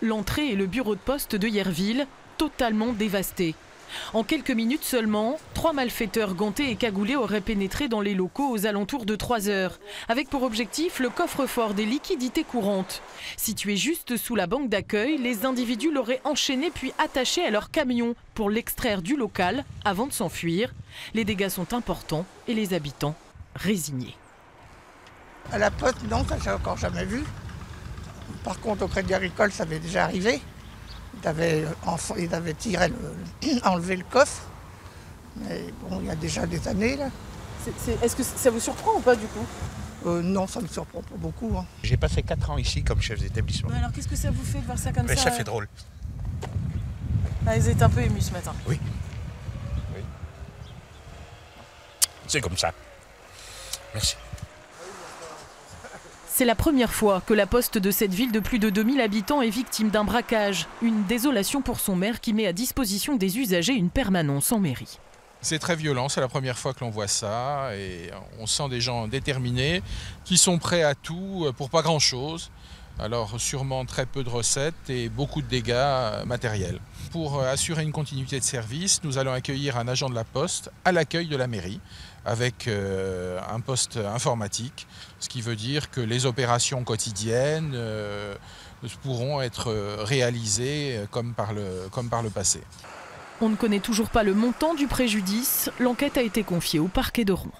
l'entrée et le bureau de poste de Yerville, totalement dévastés. En quelques minutes seulement, 3 malfaiteurs gantés et cagoulés auraient pénétré dans les locaux aux alentours de 3 heures, avec pour objectif le coffre-fort des liquidités courantes. Situé juste sous la banque d'accueil, les individus l'auraient enchaîné puis attaché à leur camion pour l'extraire du local avant de s'enfuir. Les dégâts sont importants et les habitants résignés. À la poste, non, ça j'ai encore jamais vu. Par contre, au Crédit Agricole, ça avait déjà arrivé. Ils avaient enlevé le coffre. Mais bon, il y a déjà des années là. Est-ce que ça vous surprend ou pas du coup? Non, ça ne me surprend pas beaucoup. Hein. J'ai passé 4 ans ici comme chef d'établissement. Alors qu'est-ce que ça vous fait de voir ça comme Mais ça? ça fait drôle. Ah, ils étaient un peu émus ce matin. Oui. C'est comme ça. Merci. C'est la première fois que la poste de cette ville de plus de 2000 habitants est victime d'un braquage. Une désolation pour son maire qui met à disposition des usagers une permanence en mairie. C'est très violent, c'est la première fois que l'on voit ça et on sent des gens déterminés qui sont prêts à tout pour pas grand-chose. Alors sûrement très peu de recettes et beaucoup de dégâts matériels. Pour assurer une continuité de service, nous allons accueillir un agent de la Poste à l'accueil de la mairie avec un poste informatique, ce qui veut dire que les opérations quotidiennes pourront être réalisées comme par le passé. On ne connaît toujours pas le montant du préjudice. L'enquête a été confiée au parquet de Rouen.